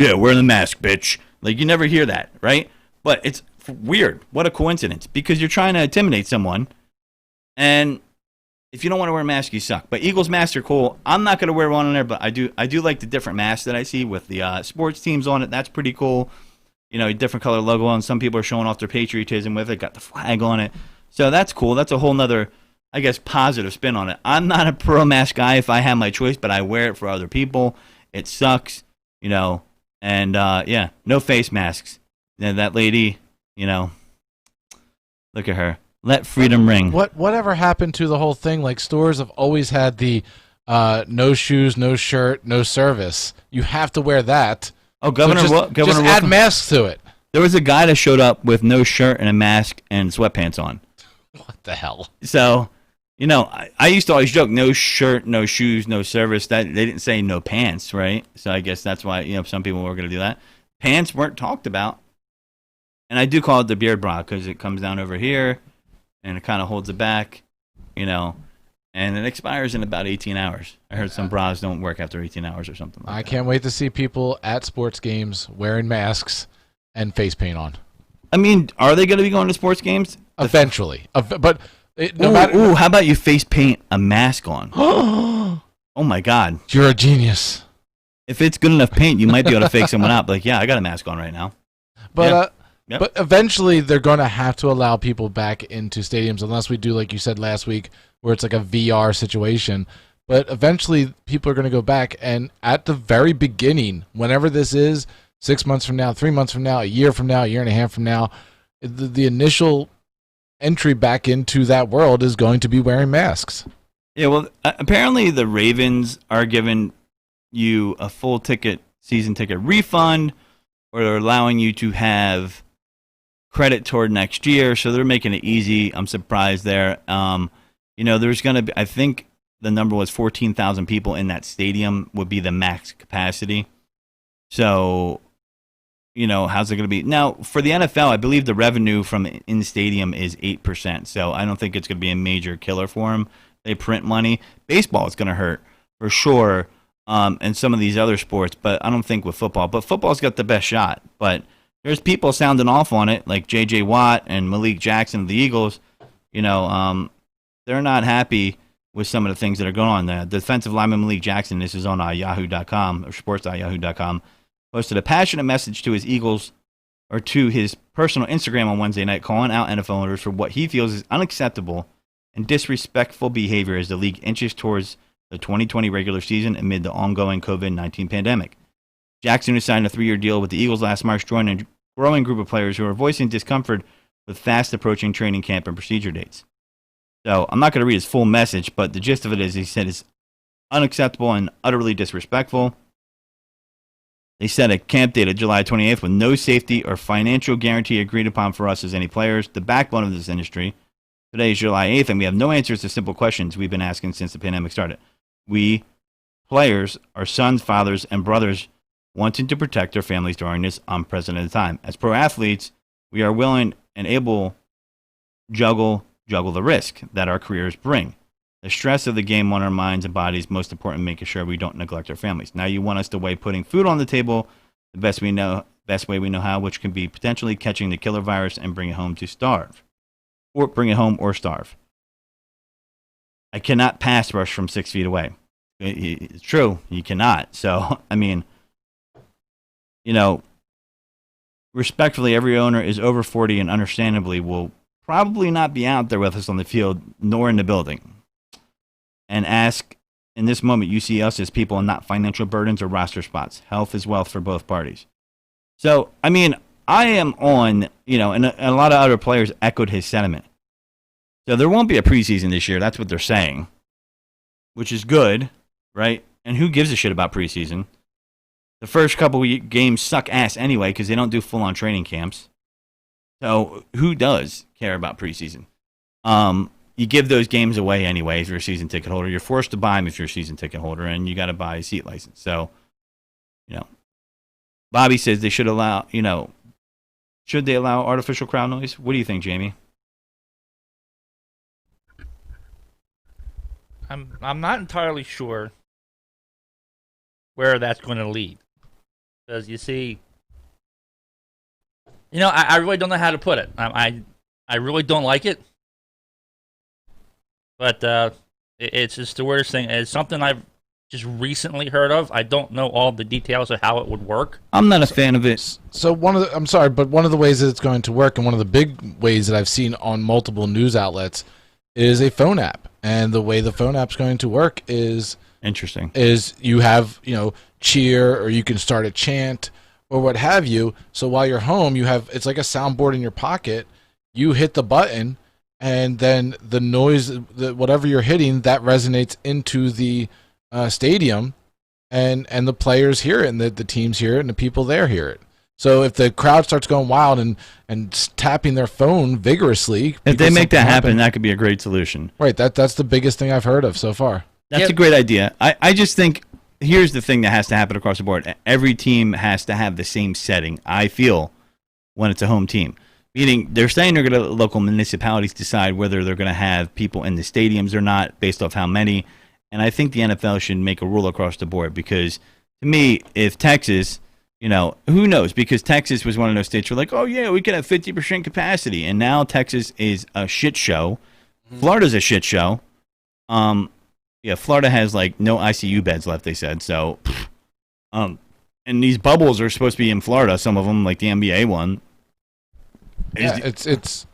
Yeah, wear the mask, bitch. Like, you never hear that, right? But it's weird. What a coincidence. Because you're trying to intimidate someone, and if you don't want to wear a mask, you suck. But Eagles masks are cool. I'm not going to wear one on there, but I do like the different masks that I see with the sports teams on it. That's pretty cool. You know, a different color logo on. Some people are showing off their patriotism with it. Got the flag on it. So that's cool. That's a whole nother, I guess, positive spin on it. I'm not a pro mask guy if I have my choice, but I wear it for other people. It sucks, you know. And, yeah, no face masks. And that lady, you know, look at her. Let freedom ring. Whatever happened to the whole thing? Like, stores have always had the no shoes, no shirt, no service. You have to wear that. Oh, Governor, so just add masks to it. There was a guy that showed up with no shirt and a mask and sweatpants on. What the hell? So, you know, I used to always joke, no shirt, no shoes, no service. That they didn't say no pants, right? So I guess that's why, you know, some people were going to do that. Pants weren't talked about. And I do call it the beard bra because it comes down over here and it kind of holds it back, you know, and it expires in about 18 hours. I heard some bras don't work after 18 hours or something like that. I can't wait to see people at sports games wearing masks and face paint on. I mean, are they going to be going to sports games? Eventually. But how about you face paint a mask on? Oh, my God. You're a genius. If it's good enough paint, you might be able to fake someone out. Like, yeah, I got a mask on right now. But Yep. But eventually they're going to have to allow people back into stadiums unless we do, like you said last week, where it's like a VR situation. But eventually people are going to go back, and at the very beginning, whenever this is, 6 months from now, 3 months from now, a year from now, a year and a half from now, the initial entry back into that world is going to be wearing masks. Yeah, well, apparently the Ravens are giving you a full season ticket refund, or they're allowing you to have credit toward next year, so they're making it easy. I'm surprised there. You know, there's going to be, I think the number was 14,000 people in that stadium would be the max capacity. So, you know, how's it going to be? Now, for the NFL, I believe the revenue from in-stadium is 8%, so I don't think it's going to be a major killer for them. They print money. Baseball is going to hurt, for sure, and some of these other sports, but I don't think with football. But football's got the best shot, but there's people sounding off on it, like J.J. Watt and Malik Jackson of the Eagles. You know, they're not happy with some of the things that are going on there. The defensive lineman Malik Jackson, this is on yahoo.com, or sports.yahoo.com, posted a passionate message to his Eagles, or to his personal Instagram on Wednesday night, calling out NFL owners for what he feels is unacceptable and disrespectful behavior as the league inches towards the 2020 regular season amid the ongoing COVID-19 pandemic. Jackson, who signed a 3-year deal with the Eagles last March, joined a growing group of players who are voicing discomfort with fast approaching training camp and procedure dates. So I'm not going to read his full message, but the gist of it is he said it's unacceptable and utterly disrespectful. They set a camp date of July 28th with no safety or financial guarantee agreed upon for us as any players, the backbone of this industry. Today is July 8th, and we have no answers to simple questions we've been asking since the pandemic started. We, players, our sons, fathers, and brothers, wanting to protect their families during this unprecedented time. As pro athletes, we are willing and able juggle the risk that our careers bring. The stress of the game on our minds and bodies, most important, making sure we don't neglect our families. Now you want us to weigh putting food on the table the best way we know how, which can be potentially catching the killer virus and bring it home to starve. Or bring it home or starve. I cannot pass rush from 6 feet away. It's true, you cannot. So, I mean, you know, respectfully, every owner is over 40 and understandably will probably not be out there with us on the field nor in the building. And ask, in this moment, you see us as people and not financial burdens or roster spots. Health is wealth for both parties. So, I mean, I am on, you know, and a lot of other players echoed his sentiment. So there won't be a preseason this year. That's what they're saying, which is good, right? And who gives a shit about preseason? The first couple of games suck ass anyway because they don't do full-on training camps. So who does care about preseason? You give those games away anyway if you're a season ticket holder. You're forced to buy them if you're a season ticket holder, and you got to buy a seat license. So, you know, Bobby says they should allow, you know, should they allow artificial crowd noise? What do you think, Jamie? I'm not entirely sure where that's going to lead. because you see, I really don't know how to put it. I really don't like it, but it's just the weirdest thing. It's something I've just recently heard of. I don't know all the details of how it would work. I'm not a fan of it. So I'm sorry, but one of the ways that it's going to work, and one of the big ways that I've seen on multiple news outlets, is a phone app. And the way the phone app's going to work is interesting. Is you have cheer, or you can start a chant, or what have you. So while you're home, it's like a soundboard in your pocket. You hit the button, and then the noise, whatever you're hitting, that resonates into the stadium, and the players hear it, and the teams hear it, and the people there hear it. So if the crowd starts going wild and tapping their phone vigorously, if they make that happen, that could be a great solution. Right. That's the biggest thing I've heard of so far. That's a great idea. I just think here's the thing that has to happen across the board. Every team has to have the same setting, I feel, when it's a home team. Meaning they're saying they're going to let local municipalities decide whether they're going to have people in the stadiums or not based off how many. And I think the NFL should make a rule across the board because, to me, if Texas, who knows? Because Texas was one of those states where like, oh, yeah, we could have 50% capacity. And now Texas is a shit show. Mm-hmm. Florida's a shit show. Yeah, Florida has like no ICU beds left, they said. So, and these bubbles are supposed to be in Florida, some of them, like the NBA one. Yeah, it's.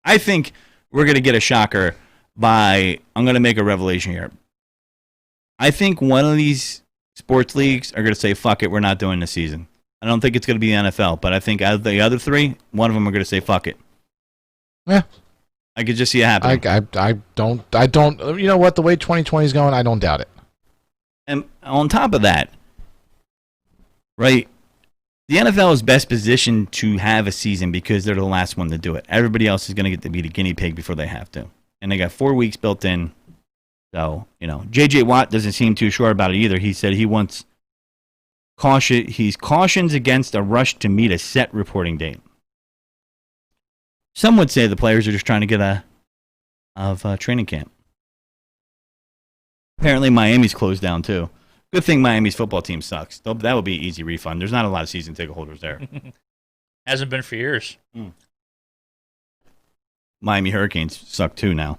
I think we're going to get a shocker I'm going to make a revelation here. I think one of these sports leagues are going to say, fuck it, we're not doing the season. I don't think it's going to be the NFL, but I think out of the other three, one of them are going to say, fuck it. Yeah. I could just see it happening. I don't, you know what, the way 2020 is going, I don't doubt it. And on top of that, right, the NFL is best positioned to have a season because they're the last one to do it. Everybody else is going to get to be the guinea pig before they have to. And they got 4 weeks built in. So, J.J. Watt doesn't seem too sure about it either. He said he's cautions against a rush to meet a set reporting date. Some would say the players are just trying to get out of training camp. Apparently, Miami's closed down too. Good thing Miami's football team sucks. That would be an easy refund. There's not a lot of season ticket holders there. Hasn't been for years. Miami Hurricanes suck too now.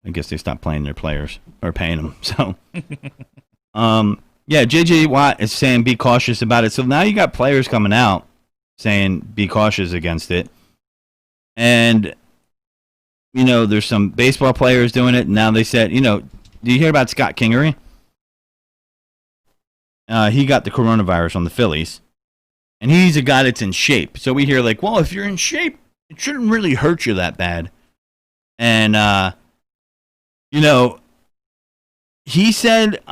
I guess they stopped playing their players or paying them. So, yeah, J.J. Watt is saying be cautious about it. So now you got players coming out saying be cautious against it. And, there's some baseball players doing it. Now they said, do you hear about Scott Kingery? He got the coronavirus on the Phillies. And he's a guy that's in shape. So we hear like, well, if you're in shape, it shouldn't really hurt you that bad. And, he said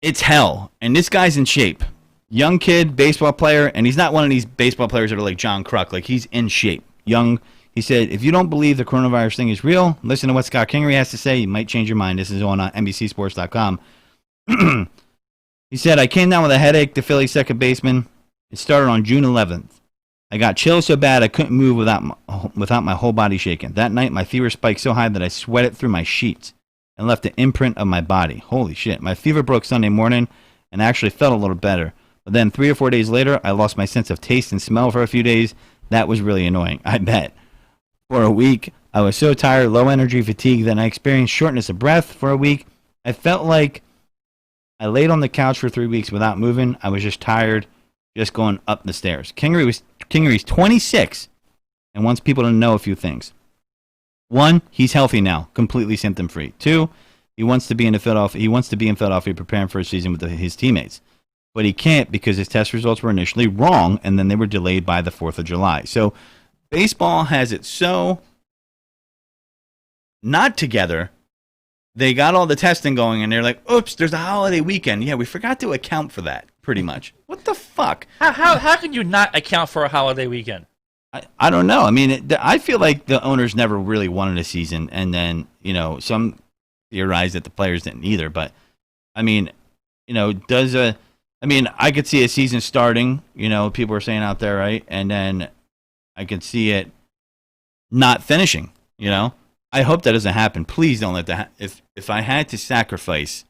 it's hell. And this guy's in shape. Young kid, baseball player. And he's not one of these baseball players that are like John Kruk. Like, he's in shape. Young. He said, if you don't believe the coronavirus thing is real, listen to what Scott Kingery has to say. You might change your mind. This is on NBCSports.com. He said, I came down with a headache, the Phillies second baseman. It started on June 11th. I got chills so bad I couldn't move without my whole body shaking. That night, my fever spiked so high that I sweated through my sheets and left an imprint of my body. Holy shit. My fever broke Sunday morning and I actually felt a little better. But then 3 or 4 days later, I lost my sense of taste and smell for a few days. That was really annoying, I bet. For a week, I was so tired, low energy, fatigue, that I experienced shortness of breath for a week. I felt like I laid on the couch for 3 weeks without moving. I was just tired, just going up the stairs. Kingery's 26 and wants people to know a few things. 1, he's healthy now, completely symptom-free. 2, he wants to be in Philadelphia preparing for a season with his teammates. But he can't because his test results were initially wrong, and then they were delayed by the 4th of July. So baseball has it so not together. They got all the testing going, and they're like, oops, there's a holiday weekend. Yeah, we forgot to account for that, pretty much. What the fuck? How can you not account for a holiday weekend? I don't know. I mean, I feel like the owners never really wanted a season, and then, some theorized that the players didn't either. But, I mean, I could see a season starting, people are saying out there, right? And then I could see it not finishing, I hope that doesn't happen. Please don't let that if I had to sacrifice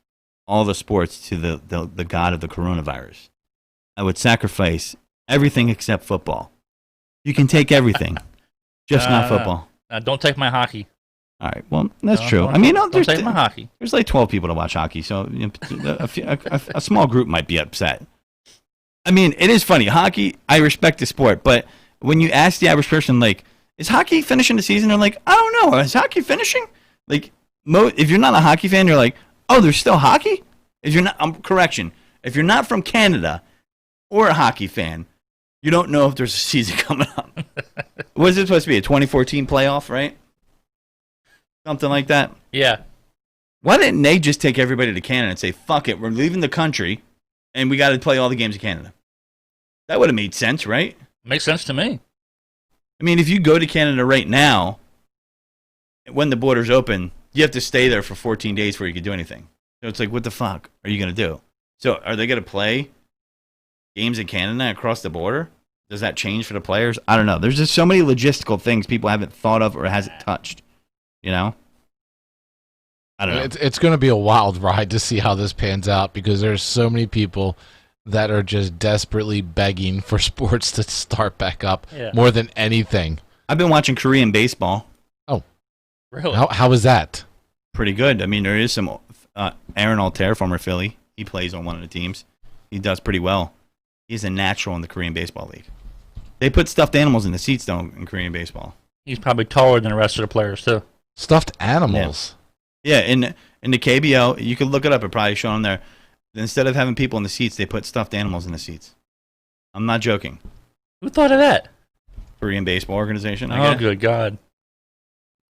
all the sports to the god of the coronavirus, I would sacrifice everything except football. You can take everything, just not football. Don't take my hockey. All right, well, that's true. Don't take my hockey. There's like 12 people to watch hockey, so a small group might be upset. I mean, it is funny. Hockey, I respect the sport, but when you ask the average person, like, is hockey finishing the season? They're like, I don't know. Is hockey finishing? Like, if you're not a hockey fan, you're like, oh, there's still hockey? If you're not, correction. If you're not from Canada or a hockey fan, you don't know if there's a season coming up. Was it supposed to be a 2014 playoff, right? Something like that? Yeah. Why didn't they just take everybody to Canada and say, fuck it, we're leaving the country, and we got to play all the games in Canada? That would have made sense, right? Makes sense to me. I mean, if you go to Canada right now, when the borders open, you have to stay there for 14 days before you can do anything. So it's like, what the fuck are you going to do? So are they going to play games in Canada across the border? Does that change for the players? I don't know. There's just so many logistical things people haven't thought of or hasn't touched. You know? I don't know. It's going to be a wild ride to see how this pans out because there's so many people that are just desperately begging for sports to start back up more than anything. I've been watching Korean baseball. Oh. Really? How is that? Pretty good. I mean, there is some Aaron Altair, former Philly. He plays on one of the teams. He does pretty well. He's a natural in the Korean Baseball League. They put stuffed animals in the seats, though, in Korean baseball. He's probably taller than the rest of the players, too. Stuffed animals? Yeah, in the KBO, you can look it up. It probably shown there. Instead of having people in the seats, they put stuffed animals in the seats. I'm not joking. Who thought of that? Korean baseball organization. Oh, good God.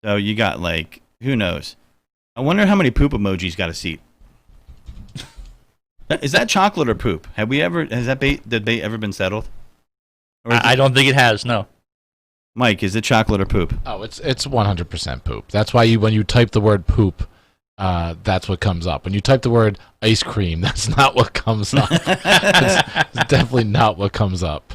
So you got, like, who knows? I wonder how many poop emojis got a seat. Is that chocolate or poop? Has that debate ever been settled? I don't think it has, no. Mike, is it chocolate or poop? Oh, it's 100% poop. That's why when you type the word poop, that's what comes up. When you type the word ice cream, that's not what comes up. It's definitely not what comes up.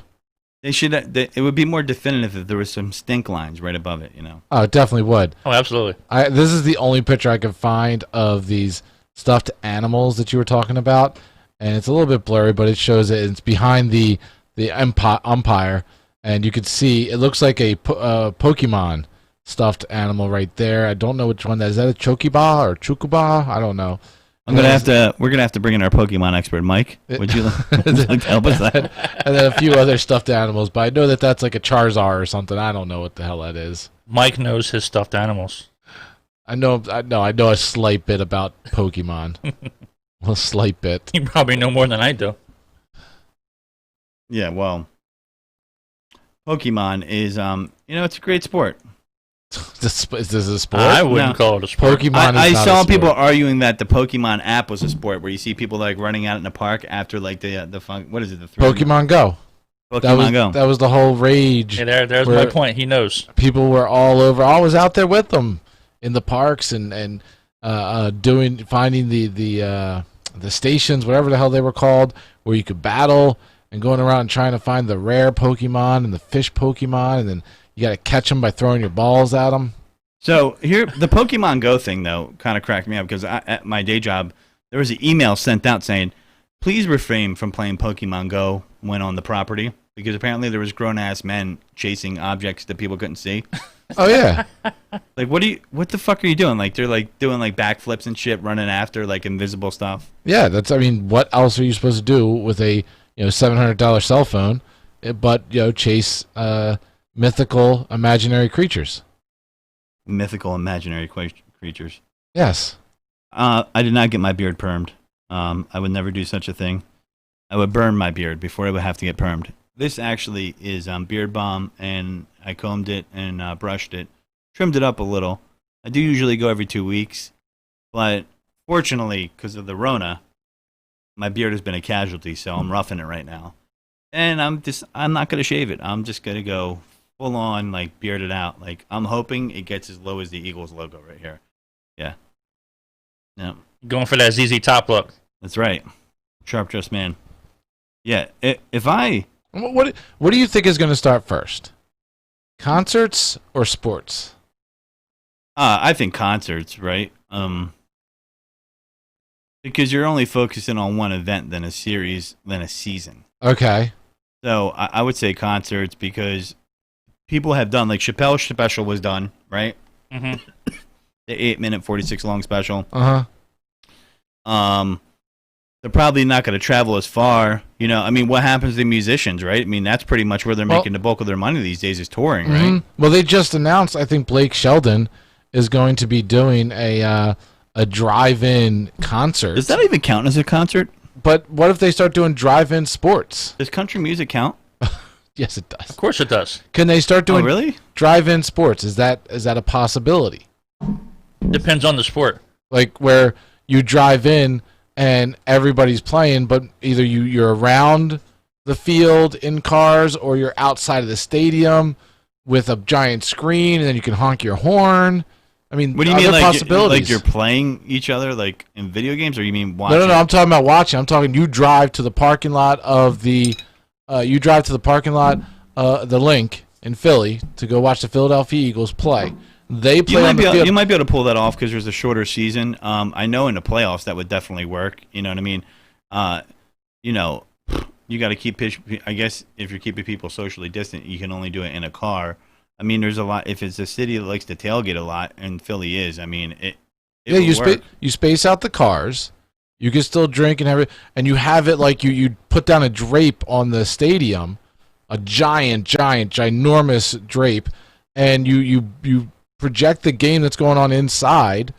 It would be more definitive if there was some stink lines right above it, you know? Oh, it definitely would. Oh, absolutely. This is the only picture I could find of these stuffed animals that you were talking about, and it's a little bit blurry, but it shows it. It's behind the umpire, and you could see it looks like a Pokemon stuffed animal right there. I don't know which one that is. That a Chokiba or Chokuba? I don't know. We're gonna have to bring in our Pokemon expert, Mike. Would you like to help us out? And then a few other stuffed animals, but I know that that's like a Charizard or something. I don't know what the hell that is. Mike knows his stuffed animals. I know a slight bit about Pokemon. A slight bit. You probably know more than I do. Yeah, well, Pokemon is it's a great sport. Is this a sport? I wouldn't call it a sport. Pokemon I is not saw a sport. people arguing that the Pokemon app was a sport, where you see people like running out in the park after like the fun. What is it? Pokemon Go. Pokemon Go. That was the whole rage. Yeah, there's my point. He knows. People were all over. I was out there with them in the parks and finding the stations, whatever the hell they were called, where you could battle and going around trying to find the rare Pokemon and the fish Pokemon, and then you got to catch them by throwing your balls at them. So here, the Pokemon Go thing though kind of cracked me up because at my day job there was an email sent out saying, "Please refrain from playing Pokemon Go when on the property," because apparently there was grown-ass men chasing objects that people couldn't see. Oh yeah. Like, what the fuck are you doing? Like, they're like doing like backflips and shit, running after like invisible stuff. Yeah, what else are you supposed to do with a $700 cell phone, but chase mythical imaginary creatures? Mythical imaginary creatures. Yes. I did not get my beard permed. I would never do such a thing. I would burn my beard before I would have to get permed. This actually is Beard Balm, and I combed it and brushed it, trimmed it up a little. I do usually go every 2 weeks, but fortunately, because of the Rona, my beard has been a casualty, so I'm roughing it right now. And I'm not going to shave it. I'm just going to go full on, like, beard it out. Like, I'm hoping it gets as low as the Eagles logo right here. Yeah. Yeah. Going for that ZZ Top look. That's right. Sharp dressed man. Yeah. What do you think is going to start first? Concerts or sports? I think concerts, right? Because you're only focusing on one event than a series, than a season. Okay. So I would say concerts because people have done, like Chappelle's special was done, right? Mm-hmm. The 8-minute, 46 long special. Uh-huh. They're probably not going to travel as far. You know, I mean, what happens to musicians, right? I mean, that's pretty much where they're making the bulk of their money these days is touring, right? Well, they just announced, I think Blake Sheldon is going to be doing a drive-in concert. Does that even count as a concert? But what if they start doing drive-in sports? Does country music count? Yes, it does. Of course it does. Can they start doing really? drive-in sports? Is that a possibility? Depends on the sport. Like where you drive in and everybody's playing, but either you're around the field in cars or you're outside of the stadium with a giant screen and then you can honk your horn. I mean, what do you mean, like, possibilities? like you're playing each other like in video games, or you mean watching? No, I'm talking about watching. I'm talking you drive to the parking lot of the the Link in Philly to go watch the Philadelphia Eagles play. They play on the field. You might be able to pull that off because there's a shorter season. I know in the playoffs that would definitely work. You know what I mean? You know, you got to keep. I guess if you're keeping people socially distant, you can only do it in a car. I mean, there's a lot. If it's a city that likes to tailgate a lot, and Philly is, I mean, it yeah, will you space out the cars. You can still drink and everything, and you have it like you put down a drape on the stadium, a ginormous drape, and you project the game that's going on inside,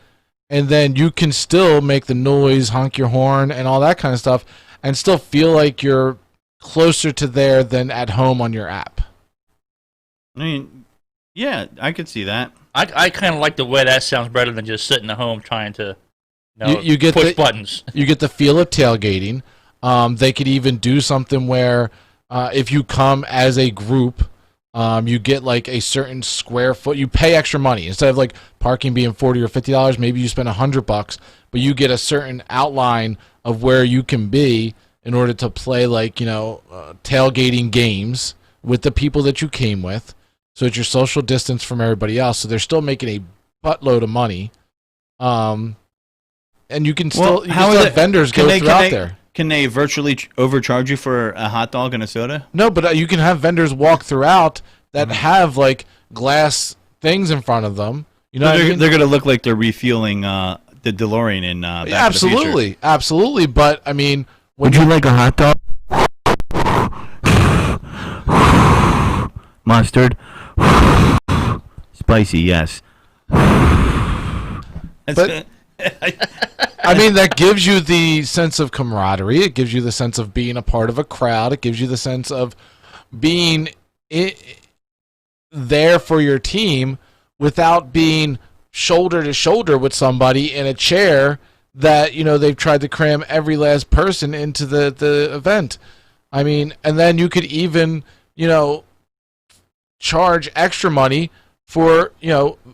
and then you can still make the noise, honk your horn, and all that kind of stuff, and still feel like you're closer to there than at home on your app. I mean, yeah, I could see that. I kind of like the way that sounds better than just sitting at home trying to you get push buttons. You get the feel of tailgating. They could even do something where if you come as a group, you get like a certain square foot. You pay extra money instead of like parking being $40 or $50. Maybe you spend $100, but you get a certain outline of where you can be in order to play like tailgating games with the people that you came with. So it's your social distance from everybody else. So they're still making a buttload of money. And you can still, have vendors go throughout there. Can they virtually overcharge you for a hot dog and a soda? No, but you can have vendors walk throughout that have like glass things in front of them. You know, they're going to look like they're refueling the DeLorean in Back to the Future. Absolutely. But I mean, would you like a hot dog? Mustard. Spicy, yes. But I mean, that gives you the sense of camaraderie. It gives you the sense of being a part of a crowd. It gives you the sense of being there for your team without being shoulder to shoulder with somebody in a chair that they've tried to cram every last person into the event. I mean, and then you could even charge extra money for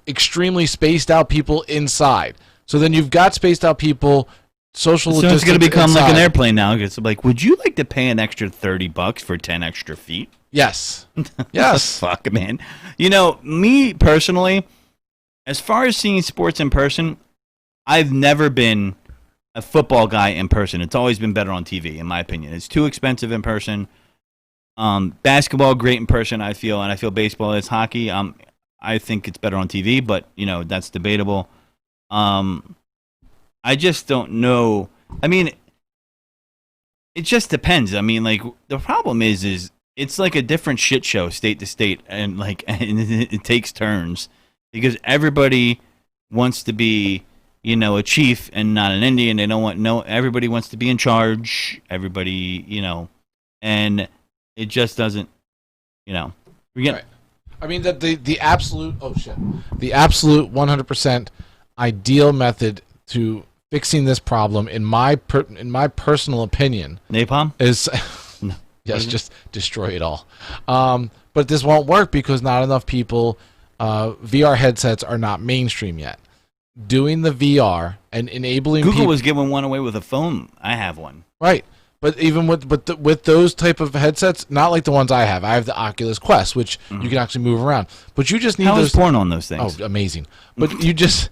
extremely spaced out people inside. So then you've got spaced out people, social distance. So it's going to become inside. like an airplane now. It's like, would you like to pay an extra $30 for 10 extra feet? Yes. Yes. Fuck, man. Me personally, as far as seeing sports in person, I've never been a football guy in person. It's always been better on TV, in my opinion. It's too expensive in person. Basketball, great in person, I feel, and I feel baseball is hockey. I think it's better on TV, but that's debatable. I just don't know. I mean, it just depends. I mean, like the problem is it's like a different shit show state to state, and it takes turns because everybody wants to be a chief and not an Indian. They don't want everybody wants to be in charge. Everybody and it just doesn't Right. I mean that the absolute the absolute 100% ideal method to fixing this problem in my personal opinion napalm is yes, just destroy it all. But this won't work because not enough people VR headsets are not mainstream yet. Doing the VR and enabling Google was giving one away with a phone. I have one. Right. But even with those type of headsets, not like the ones I have. I have the Oculus Quest, which you can actually move around. But you just need How those. is porn on those things? Oh, amazing! But you just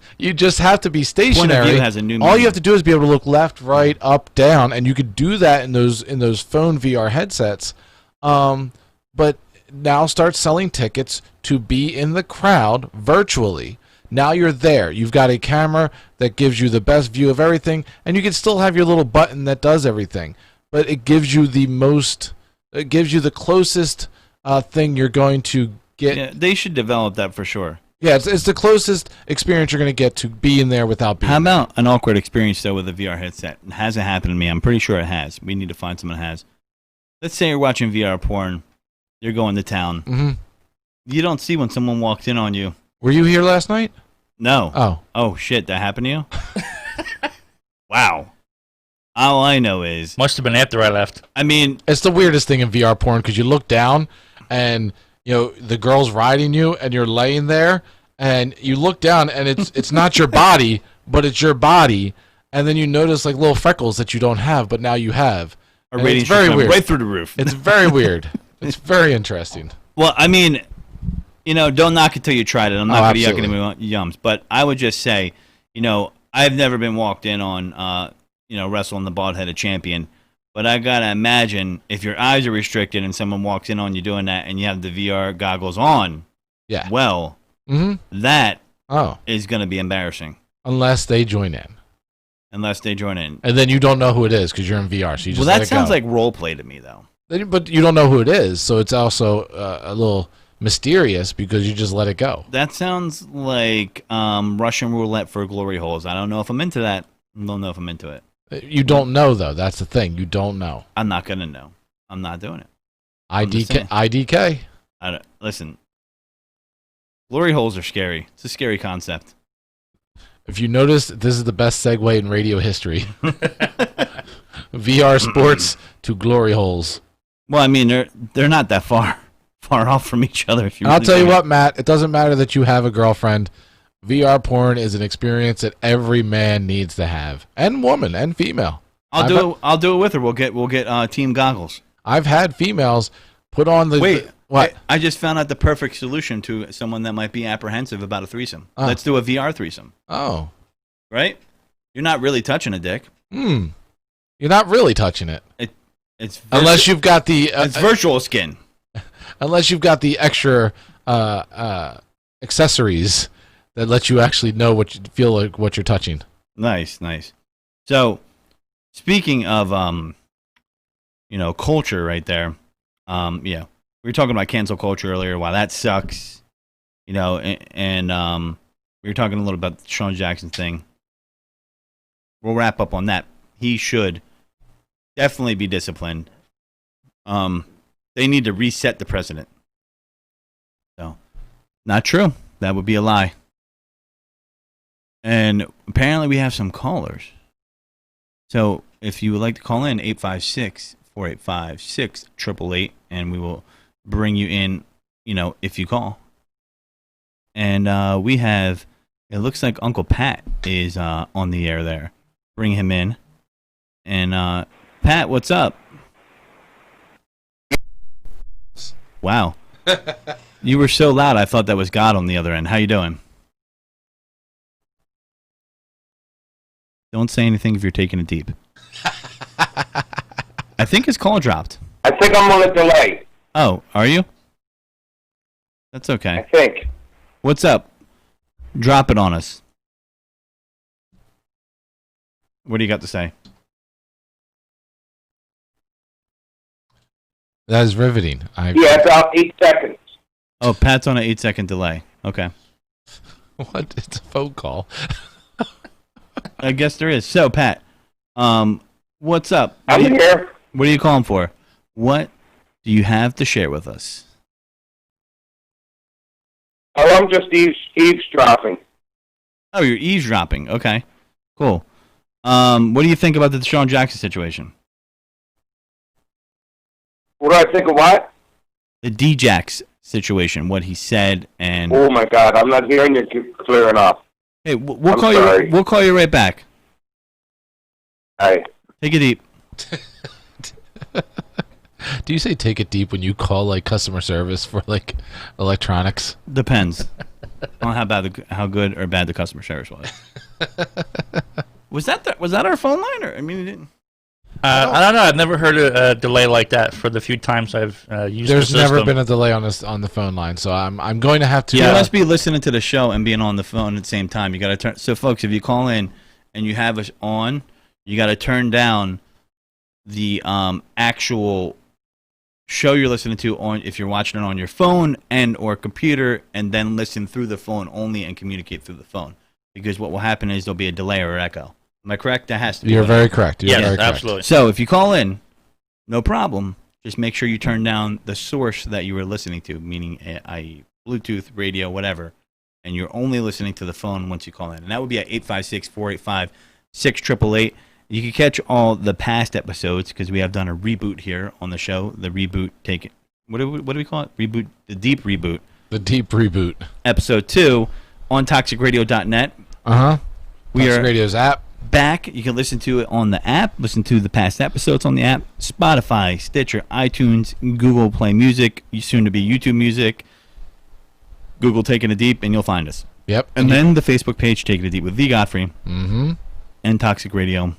have to be stationary. Point of view has a new All meaning. you have to do is be able to look left, right, up, down, and you could do that in those phone VR headsets. But now start selling tickets to be in the crowd virtually. Now you're there. You've got a camera that gives you the best view of everything, and you can still have your little button that does everything. But it gives you the closest thing you're going to get. Yeah, they should develop that for sure. Yeah, it's the closest experience you're going to get to be in there without being How about an awkward experience, though, with a VR headset? It hasn't happened to me. I'm pretty sure it has. We need to find someone that has. Let's say you're watching VR porn. You're going to town. Mm-hmm. You don't see when someone walks in on you. Were you here last night? No. Oh. Oh, shit. That happened to you? Wow. All I know is... Must have been after I left. I mean... It's the weirdest thing in VR porn because you look down and, the girl's riding you and you're laying there and you look down and it's not your body, but it's your body. And then you notice like little freckles that you don't have, but now you have. Our And ratings it's very should come weird. right through the roof. It's very weird. It's very interesting. Well, I mean, don't knock it till you tried it. I'm not going to yuck absolutely. any yums. But I would just say, I've never been walked in on, wrestling the bald-headed champion. But I got to imagine if your eyes are restricted and someone walks in on you doing that and you have the VR goggles on, Yeah. well, Mm-hmm. that Oh, is going to be embarrassing unless they join in. unless they join in. And then you don't know who it is because you're in VR. So you just Well, let that it sounds go. like role play to me, though. But you don't know who it is, so it's also a little mysterious because you just let it go. That sounds like Russian roulette for glory holes. I don't know if I'm into that. I don't know if I'm into it. You don't know, though. That's the thing. You don't know. I'm not going to know. I'm not doing it. I'm just IDK. saying. IDK. Listen, glory holes are scary. It's a scary concept. If you notice, this is the best segue in radio history. VR sports to glory holes. Well, I mean, they're not that far off from each other. If you I'll really tell you think what, Matt. It doesn't matter that you have a girlfriend. VR porn is an experience that every man needs to have, and woman, and female. I'll do it with her. We'll get team goggles. I've had females put on the Wait, what? I just found out the perfect solution to someone that might be apprehensive about a threesome. Oh. Let's do a VR threesome. Oh, Right? You're not really touching a dick. you're not really touching it It's unless you've got the it's virtual skin. unless you've got the extra accessories that let you actually know what you feel like what you're touching. Nice. So, speaking of culture right there. We were talking about cancel culture earlier. Wow, that sucks. And we were talking a little about the Sean Jackson thing. We'll wrap up on that. He should definitely be disciplined. They need to reset the president. So, not true. That would be a lie. And apparently we have some callers. So, if you would like to call in, 856-485-6888, and we will bring you in, if you call. And we have, it looks like Uncle Pat is on the air there. Bring him in. And Pat, what's up? Wow. You were so loud, I thought that was God on the other end. How you doing? Don't say anything if you're taking it deep. I think his call dropped. I think I'm on a delay. Oh, are you? That's I okay. think. What's up? Drop it on us. What do you got to say? That is riveting. Yeah, about 8 seconds. Oh, Pat's on an 8-second delay. Okay. What? It's a phone call. I guess there is. So, Pat, what's up? I'm here. What are you calling for? What do you have to share with us? Oh, I'm just eavesdropping. Oh, you're eavesdropping. Okay. Cool. What do you think about the Deshaun Jackson situation? What do I think of what? The D-Jax situation, what he said, and Oh, my God. I'm not hearing you clear enough. hey, we'll I'm call sorry. you. We'll call you right back. Hey. Take it deep. Do you say take it deep when you call like customer service for like electronics? Depends on how good or bad the customer service was. Was that our phone line? Or I mean, it didn't. I don't know. I've never heard a delay like that for the few times I've used the There's system. never been a delay on the phone line, so I'm going to have to. You must be listening to the show and being on the phone at the same time. You got to turn. So, folks, if you call in and you have us on, you got to turn down the actual show you're listening to on if you're watching it on your phone and or computer, and then listen through the phone only and communicate through the phone. Because what will happen is there'll be a delay or echo. Am I correct? That has to be. You're very correct. You're Yes, very correct. absolutely. So if you call in, no problem. Just make sure you turn down the source that you were listening to, meaning i.e. Bluetooth, radio, whatever, and you're only listening to the phone once you call in. And that would be at 856-485-6888. You can catch all the past episodes because we have done a reboot here on the show. The reboot, what do we call it? Reboot, the deep reboot. The deep reboot. Episode 2 on toxicradio.net. We Toxic are Radio's app. back. You can listen to it on the app, listen to the past episodes on the app, Spotify, Stitcher, iTunes, Google Play Music, soon to be YouTube Music, Google Taking It Deep, and you'll find us. Yep. And then the Facebook page, Taking It Deep with Thee Godfrey Mm-hmm. and Toxic Radio.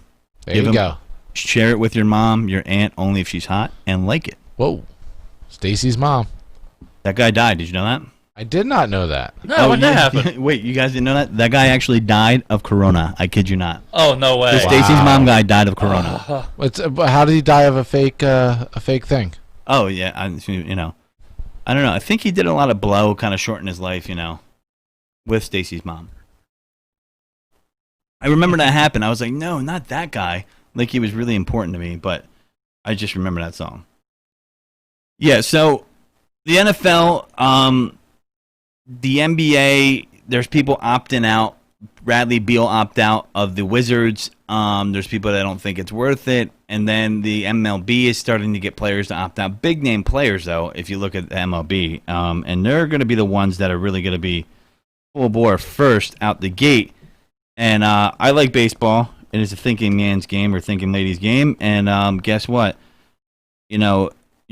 There you go. Share it with your mom, your aunt, only if she's hot, and like it. Whoa. Stacy's mom. That guy died. Did you know that? I did not know that. No, when that happened? Wait, you guys didn't know that? That guy actually died of corona. I kid you not. Oh, no way. Stacy's mom guy died of corona. But how did he die of a fake thing? Oh, yeah. I don't know. I think he did a lot of blow, kind of shorten his life, with Stacy's mom. I remember that happened. I was like, no, not that guy. Like, he was really important to me, but I just remember that song. Yeah, so the NFL, the NBA, there's people opting out. Bradley Beal opt out of the Wizards. There's people that don't think it's worth it. And then the MLB is starting to get players to opt out. Big name players, though, if you look at the MLB. And they're going to be the ones that are really going to be full bore first out the gate. And I like baseball. It is a thinking man's game or thinking lady's game. And guess what? You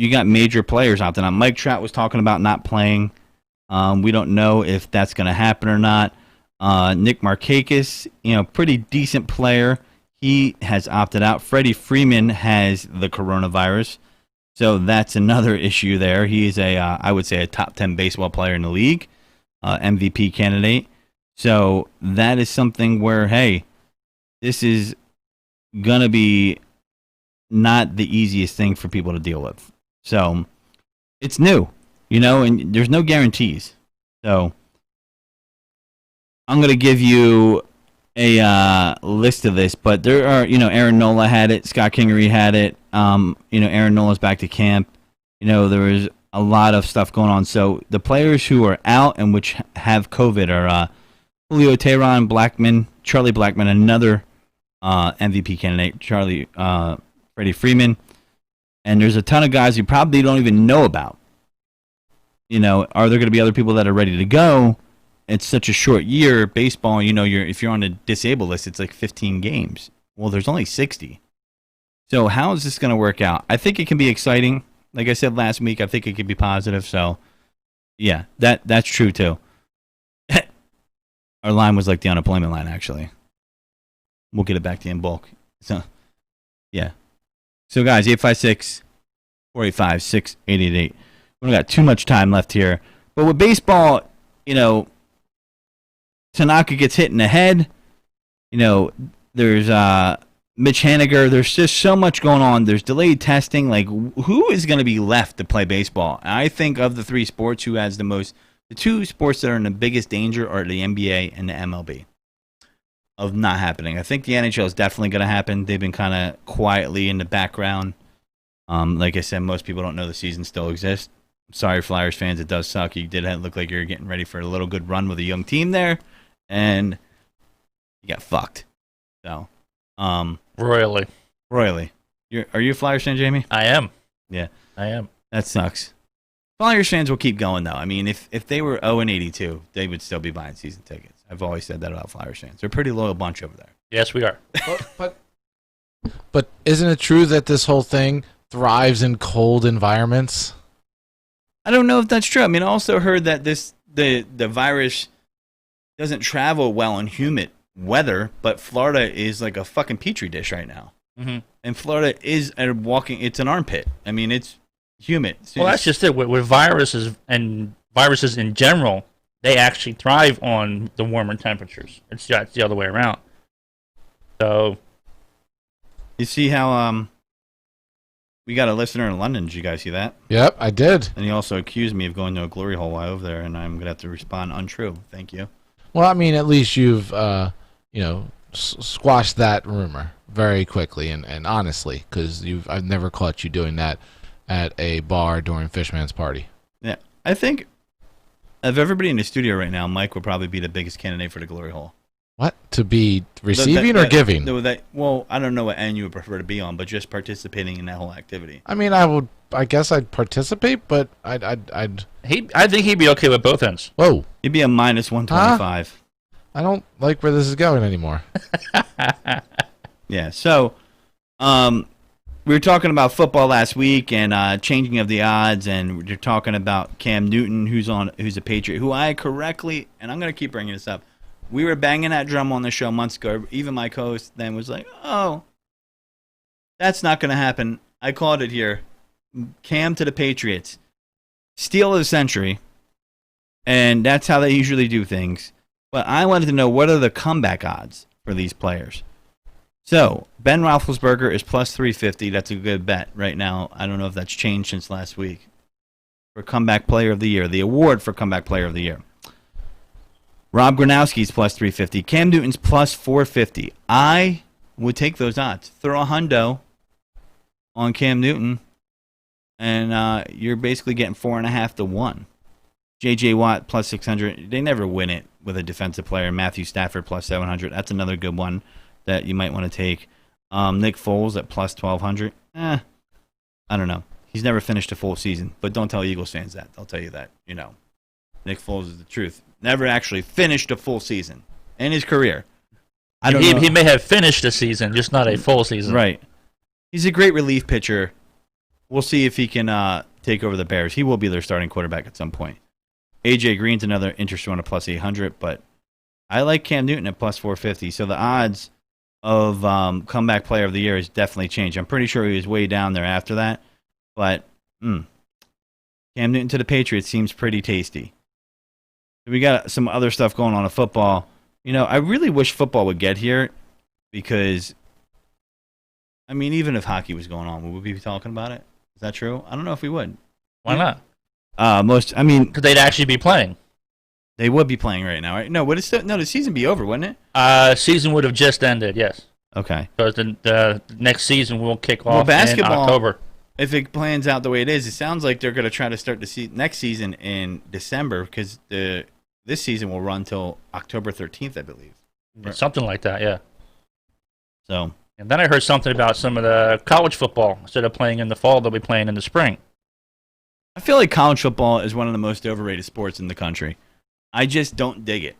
got major players opting out. Mike Trout was talking about not playing. We don't know if that's going to happen or not. Nick Markakis, pretty decent player. He has opted out. Freddie Freeman has the coronavirus. So that's another issue there. He is I would say, a top 10 baseball player in the league, MVP candidate. So that is something where, hey, this is going to be not the easiest thing for people to deal with. So it's new, and there's no guarantees. So I'm going to give you a list of this, but there are, Aaron Nola had it, Scott Kingery had it. Aaron Nola's back to camp. There was a lot of stuff going on. So the players who are out and which have COVID are Julio Teheran, Blackmon, Charlie Blackmon, another MVP candidate, Freddie Freeman. And there's a ton of guys you probably don't even know about. Are there going to be other people that are ready to go? It's such a short year. Baseball, if you're on a disabled list, it's like 15 games. Well, there's only 60. So how is this going to work out? I think it can be exciting. Like I said last week, I think it could be positive. So, yeah, that's true too. Our line was like the unemployment line, actually. We'll get it back to you in bulk. So, yeah. So, guys, 856-485-6888. We don't got too much time left here. But with baseball, Tanaka gets hit in the head. There's Mitch Haniger. There's just so much going on. There's delayed testing. Like, who is going to be left to play baseball? I think of the three sports, who has the two sports that are in the biggest danger are the NBA and the MLB of not happening. I think the NHL is definitely going to happen. They've been kind of quietly in the background. Like I said, most people don't know the season still exists. Sorry, Flyers fans, it does suck. You did look like you're getting ready for a little good run with a young team there, and you got fucked. So, Royally. Are you a Flyers fan, Jamie? I am. Yeah, I am. that sucks. Flyers fans will keep going though. I mean, if they were 0-82, they would still be buying season tickets. I've always said that about Flyers fans. They're a pretty loyal bunch over there. Yes, we are. But isn't it true that this whole thing, thrives in cold environments. I don't know if that's true. I mean, I also heard that the virus doesn't travel well in humid weather, but Florida is like a fucking petri dish right now. Mm-hmm. And Florida is it's an armpit. I mean, it's humid. So Well, that's just it. With viruses and viruses in general, they actually thrive on the warmer temperatures. It's the other way around. So you see how we got a listener in London. Did you guys see that? Yep, I did. And he also accused me of going to a glory hole while over there, and I'm gonna have to respond untrue. Thank you. Well, I mean, at least you've squashed that rumor very quickly and honestly, because I've never caught you doing that at a bar during Fishman's party. Yeah, I think of everybody in the studio right now, Mike would probably be the biggest candidate for the glory hole. What? To be receiving or giving? Well, I don't know what end you would prefer to be on, but just participating in that whole activity. I mean, I guess I'd participate, but I'd. I think he'd be okay with both ends. Whoa! You'd be a minus 125. I don't like where this is going anymore. Yeah. So, we were talking about football last week and changing of the odds, and you're talking about Cam Newton, who's a Patriot, who I correctly, and I'm going to keep bringing this up. We were banging that drum on the show months ago. Even my co-host then was like, "Oh, that's not going to happen." I called it here. Cam to the Patriots, steal of the century, and that's how they usually do things. But I wanted to know, what are the comeback odds for these players? So Ben Roethlisberger is plus 350. That's a good bet right now. I don't know if that's changed since last week. For comeback player of the year, the award for comeback player of the year. Rob Gronkowski's plus 350. Cam Newton's plus 450. I would take those odds. Throw a hundo on Cam Newton, and you're basically getting 4.5 to 1. J.J. Watt plus 600. They never win it with a defensive player. Matthew Stafford plus 700. That's another good one that you might want to take. Nick Foles at plus 1,200. I don't know. He's never finished a full season, but don't tell Eagles fans that. They'll tell you that. Nick Foles is the truth. Never actually finished a full season in his career. I don't know. He may have finished a season, just not a full season. Right. He's a great relief pitcher. We'll see if he can take over the Bears. He will be their starting quarterback at some point. A.J. Green's another interesting one at plus 800, but I like Cam Newton at plus 450. So the odds of comeback player of the year has definitely changed. I'm pretty sure he was way down there after that, but Cam Newton to the Patriots seems pretty tasty. We got some other stuff going on in football. I really wish football would get here because, I mean, even if hockey was going on, would we be talking about it? Is that true? I don't know if we would. Why not? Because they'd actually be playing. They would be playing right now, right? No, the season be over, wouldn't it? Season would have just ended, yes. Okay. Because the next season will kick off basketball, in October. If it plans out the way it is, it sounds like they're going to try to start the next season in December because this season will run till October 13th, I believe. Something like that, yeah. So. And then I heard something about some of the college football. Instead of playing in the fall, they'll be playing in the spring. I feel like college football is one of the most overrated sports in the country. I just don't dig it.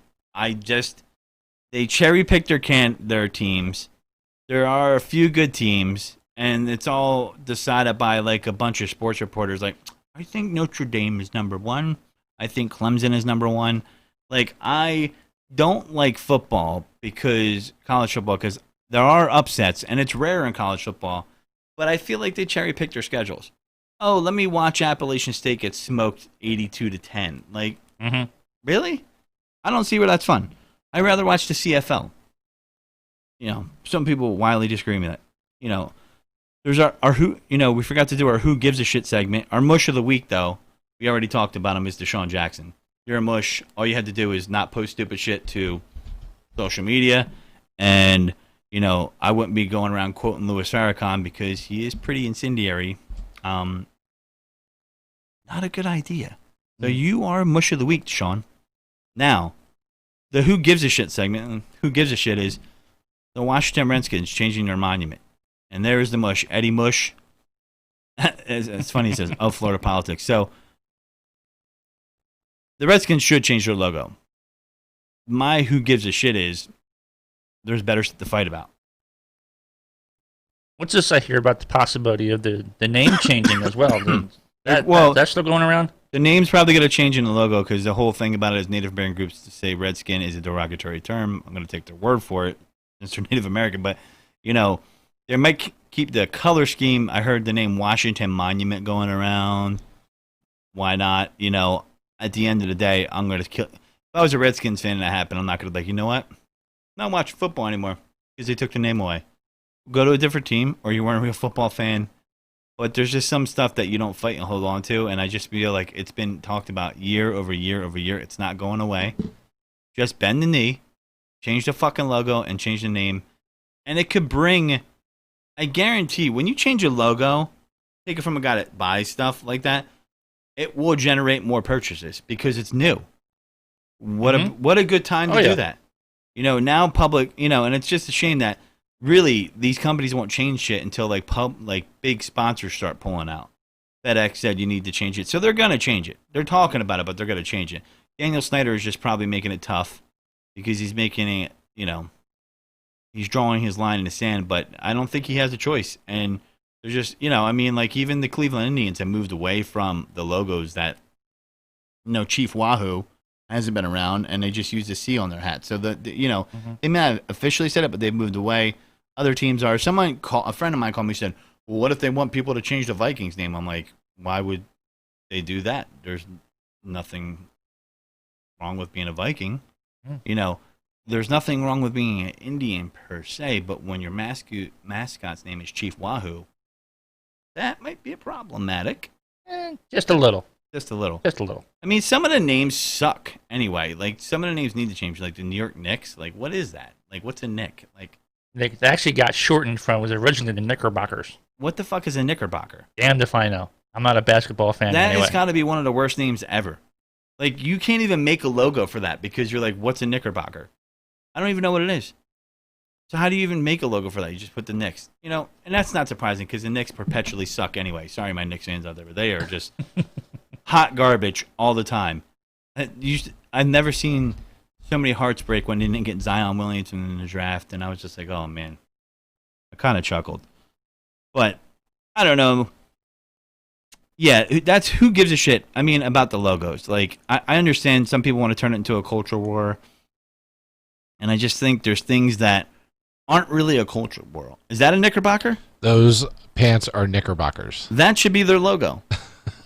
They cherry pick their teams. There are a few good teams, and it's all decided by like a bunch of sports reporters. Like, I think Notre Dame is number one. I think Clemson is number one. Like, I don't like college football, because there are upsets, and it's rare in college football. But I feel like they cherry pick their schedules. Oh, let me watch Appalachian State get smoked 82-10. Like, really? I don't see where that's fun. I'd rather watch the CFL. Some people wildly disagree with that. There's our who. We forgot to do our Who Gives a Shit segment. Our mush of the week, though, we already talked about him, is Deshaun Jackson. You're a mush. All you had to do is not post stupid shit to social media, and I wouldn't be going around quoting Louis Farrakhan because he is pretty incendiary. Not a good idea. So you are mush of the week, Sean. Now, the Who Gives a Shit segment, and Who Gives a Shit is the Washington Redskins changing their monument. And there is the mush, Eddie Mush. It's funny, he says, of Florida politics. So, the Redskins should change their logo. My Who Gives a Shit is there's better shit to fight about. What's this I hear about the possibility of the name changing as well? That's still going around? The name's probably going to change in the logo because the whole thing about it is Native American groups to say redskin is a derogatory term. I'm going to take their word for it since they're Native American. But, they might keep the color scheme. I heard the name Washington Monument going around. Why not? At the end of the day, I'm going to kill. If I was a Redskins fan and that happened, I'm not going to be like, you know what? I'm not watching football anymore because they took the name away. Go to a different team or you weren't a real football fan. But there's just some stuff that you don't fight and hold on to, and I just feel like it's been talked about year over year over year. It's not going away. Just bend the knee, change the fucking logo, and change the name. And it could bring, I guarantee, when you change a logo, take it from a guy that buys stuff like that, it will generate more purchases because it's new. What a good time to do that. Now public, and it's just a shame that really, these companies won't change shit until like big sponsors start pulling out. FedEx said you need to change it, so they're gonna change it. They're talking about it, but they're gonna change it. Daniel Snyder is just probably making it tough because he's making it, he's drawing his line in the sand. But I don't think he has a choice. And they're just, even the Cleveland Indians have moved away from the logos that, Chief Wahoo hasn't been around, and they just use the C on their hat. So they may have officially said it, but they've moved away. Other teams are. A friend of mine called me and said, well, what if they want people to change the Vikings name? I'm like, why would they do that? There's nothing wrong with being a Viking. There's nothing wrong with being an Indian per se, but when your mascot's name is Chief Wahoo, that might be problematic. Just a little. Just a little. Just a little. I mean, some of the names suck anyway. Like, some of the names need to change. Like, the New York Knicks. Like, what is that? Like, what's a Knick? Like, they actually got shortened from, was originally the Knickerbockers. What the fuck is a Knickerbocker? Damned if I know. I'm not a basketball fan That anyway. has got to be one of the worst names ever. Like, you can't even make a logo for that because you're like, what's a Knickerbocker? I don't even know what it is. So how do you even make a logo for that? You just put the Knicks. And that's not surprising because the Knicks perpetually suck anyway. Sorry, my Knicks fans out there, but they are just hot garbage all the time. I've never seen so many hearts break when they didn't get Zion Williamson in the draft, and I was just like, oh, man. I kind of chuckled. But, I don't know. Yeah, that's who gives a shit, about the logos. Like, I understand some people want to turn it into a culture war, and I just think there's things that aren't really a culture war. Is that a Knickerbocker? Those pants are Knickerbockers. That should be their logo.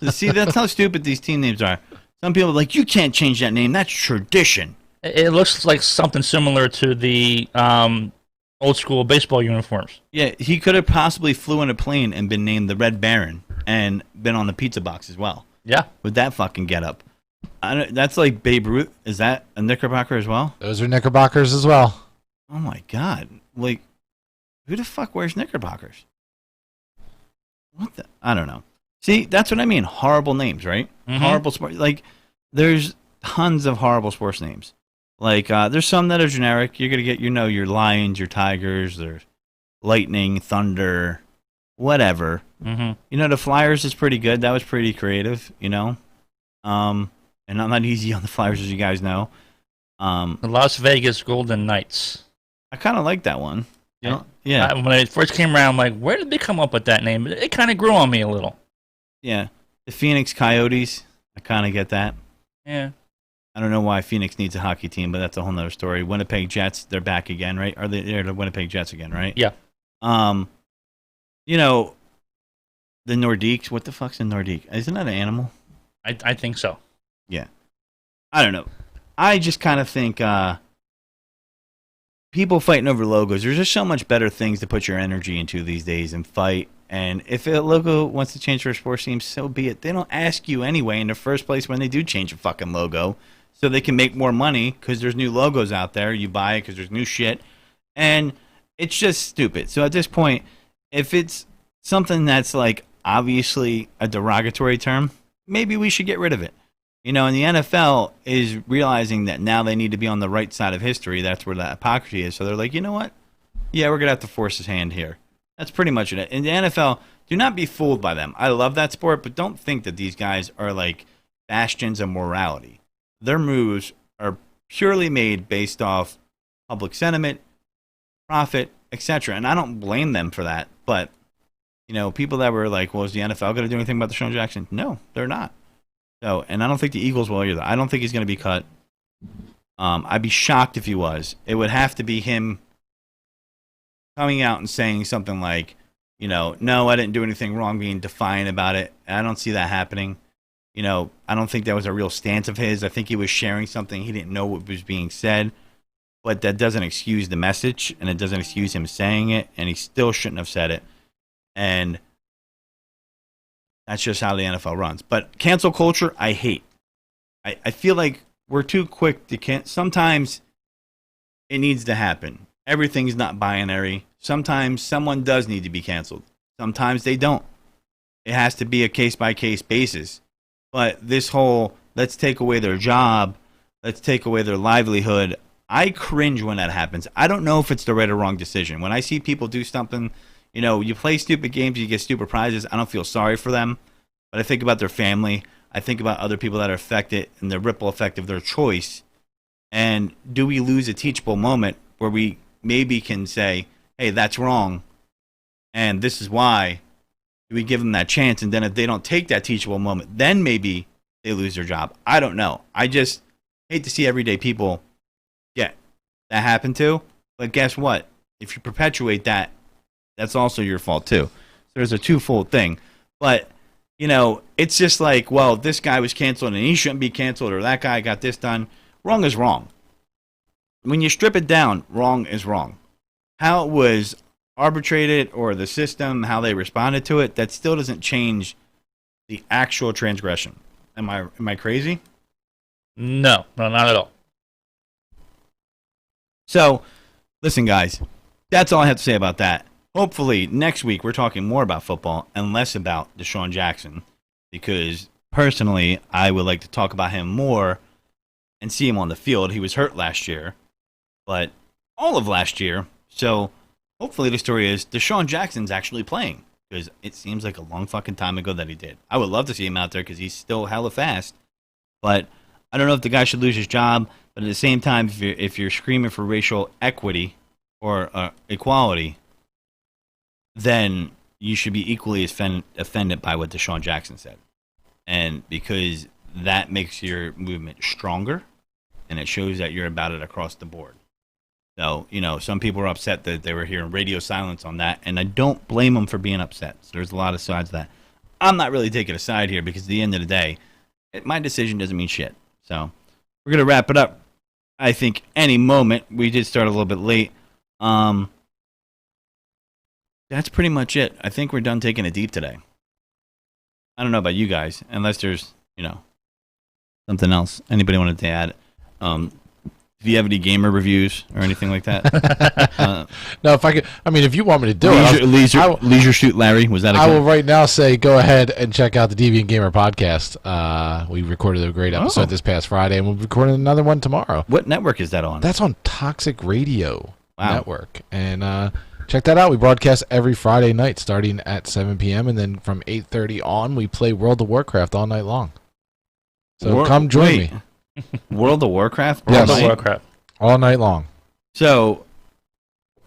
See, that's how stupid these team names are. Some people are like, you can't change that name. That's tradition. It looks like something similar to the old school baseball uniforms. Yeah, he could have possibly flew in a plane and been named the Red Baron and been on the pizza box as well. Yeah. With that fucking getup. That's like Babe Ruth. Is that a Knickerbocker as well? Those are Knickerbockers as well. Oh my God. Like, who the fuck wears Knickerbockers? What the? I don't know. See, that's what I mean. Horrible names, right? Mm-hmm. Horrible sport. Like, there's tons of horrible sports names. Like, there's some that are generic. You're going to get, your Lions, your Tigers, there's Lightning, Thunder, whatever. Mm-hmm. The Flyers is pretty good. That was pretty creative, And I'm not easy on the Flyers, as you guys know. The Las Vegas Golden Knights. I kind of like that one. Yeah. When it first came around, I'm like, where did they come up with that name? It kind of grew on me a little. Yeah. The Phoenix Coyotes. I kind of get that. Yeah. I don't know why Phoenix needs a hockey team, but that's a whole nother story. Winnipeg Jets, they're back again, right? They're the Winnipeg Jets again, right? Yeah. The Nordiques. What the fuck's a Nordique? Isn't that an animal? I think so. Yeah. I don't know. I just kind of think people fighting over logos, there's just so much better things to put your energy into these days and fight. And if a logo wants to change for a sports team, so be it. They don't ask you anyway in the first place when they do change a fucking logo. So they can make more money because there's new logos out there. You buy it because there's new shit. And it's just stupid. So at this point, if it's something that's like obviously a derogatory term, maybe we should get rid of it. And the NFL is realizing that now they need to be on the right side of history. That's where the hypocrisy is. So they're like, you know what? Yeah, we're going to have to force his hand here. That's pretty much it. In the NFL, do not be fooled by them. I love that sport, but don't think that these guys are like bastions of morality. Their moves are purely made based off public sentiment, profit, etc. And I don't blame them for that. But, people that were like, well, is the NFL going to do anything about Deshaun Jackson? No, they're not. So, and I don't think the Eagles will either. I don't think he's going to be cut. I'd be shocked if he was. It would have to be him coming out and saying something like, no, I didn't do anything wrong, being defiant about it. I don't see that happening. I don't think that was a real stance of his. I think he was sharing something. He didn't know what was being said. But that doesn't excuse the message, and it doesn't excuse him saying it, and he still shouldn't have said it. And that's just how the NFL runs. But cancel culture, I hate. I feel like we're too quick to cancel. Sometimes it needs to happen. Everything's not binary. Sometimes someone does need to be canceled. Sometimes they don't. It has to be a case-by-case basis. But this whole, let's take away their job, let's take away their livelihood, I cringe when that happens. I don't know if it's the right or wrong decision. When I see people do something, you play stupid games, you get stupid prizes, I don't feel sorry for them. But I think about their family. I think about other people that are affected and the ripple effect of their choice. And do we lose a teachable moment where we maybe can say, hey, that's wrong, and this is why? Do we give them that chance? And then if they don't take that teachable moment, then maybe they lose their job. I don't know. I just hate to see everyday people get that happen to. But guess what? If you perpetuate that, that's also your fault too. So there's a twofold thing. But, it's just like, well, this guy was canceled and he shouldn't be canceled, or that guy got this done. Wrong is wrong. When you strip it down, wrong is wrong. How it was arbitrated or the system, how they responded to it, that still doesn't change the actual transgression. Am I crazy? No, not at all. So, listen, guys, that's all I have to say about that. Hopefully, next week we're talking more about football and less about Deshaun Jackson, because personally, I would like to talk about him more and see him on the field. He was hurt last year, but all of last year. So hopefully the story is Deshaun Jackson's actually playing, because it seems like a long fucking time ago that he did. I would love to see him out there because he's still hella fast. But I don't know if the guy should lose his job. But at the same time, if you're screaming for racial equity or equality, then you should be equally offended by what Deshaun Jackson said. And because that makes your movement stronger, and it shows that you're about it across the board. So, some people are upset that they were hearing radio silence on that, and I don't blame them for being upset. So there's a lot of sides to that. I'm not really taking a side here because at the end of the day, my decision doesn't mean shit. So we're going to wrap it up, I think, any moment. We did start a little bit late. That's pretty much it. I think we're done taking it deep today. I don't know about you guys, unless there's, something else anybody wanted to add. Do you have any gamer reviews or anything like that? No, if you want me to do it, Leisure Shoot Larry, was that a I will right now say go ahead and check out the Deviant Gamer podcast. We recorded a great episode this past Friday, and we'll record another one tomorrow. What network is that on? That's on Toxic Radio Network. And check that out. We broadcast every Friday night starting at 7 p.m., and then from 8:30 on, we play World of Warcraft all night long. So come join me. World of Warcraft? Yes. World of Warcraft. All night long. So,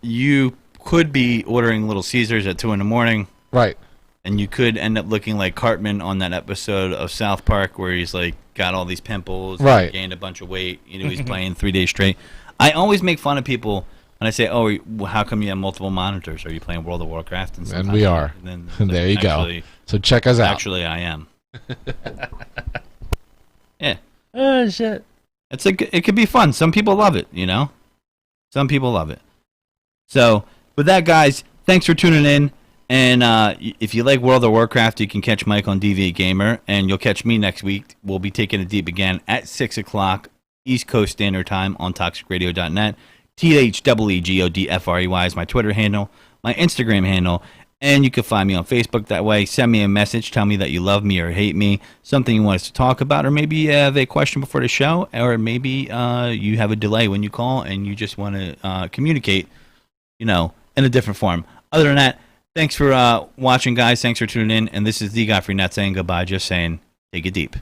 you could be ordering Little Caesars at 2 in the morning. Right. And you could end up looking like Cartman on that episode of South Park where he's like got all these pimples, right, gained a bunch of weight. He's playing 3 days straight. I always make fun of people when I say, "Oh, how come you have multiple monitors? Are you playing World of Warcraft?" And we are. And then, there you go. So check us out. Actually, I am. Yeah. Oh shit! It could be fun. Some people love it. Some people love it. So with that, guys, thanks for tuning in. And if you like World of Warcraft, you can catch Mike on Deviant Gamer, and you'll catch me next week. We'll be taking it deep again at 6 o'clock East Coast Standard Time on ToxicRadio.net. THEEGODFREY is my Twitter handle, my Instagram handle, and you can find me on Facebook that way. Send me a message. Tell me that you love me or hate me, something you want us to talk about, or maybe you have a question before the show, or maybe you have a delay when you call and you just want to communicate, in a different form. Other than that, thanks for watching, guys. Thanks for tuning in. And this is Thee Godfrey, not saying goodbye, just saying take it deep.